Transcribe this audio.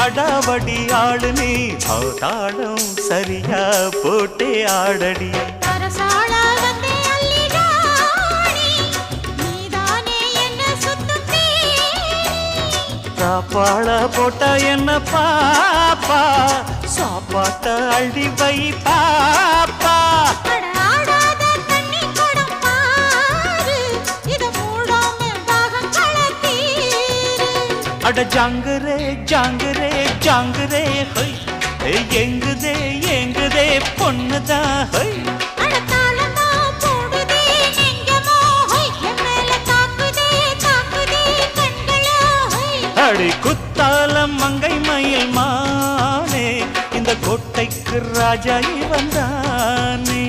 அடாவடி ஆளு நீ தாளம் சரியா போட்டே ஆடடி சாப்பாட போட்டா என்ன பாப்பா சாப்பாட்ட அள்ளி வை பாப்பா அட ஜாங்குரே ஜாங்குரே ஜாங்குரே ஹை எங்குதே எங்குதே பொண்ணுதான் ஹை அடி குத்தாலம் மங்கை மயில் மானே இந்த கோட்டைக்கு ராஜா வந்தானே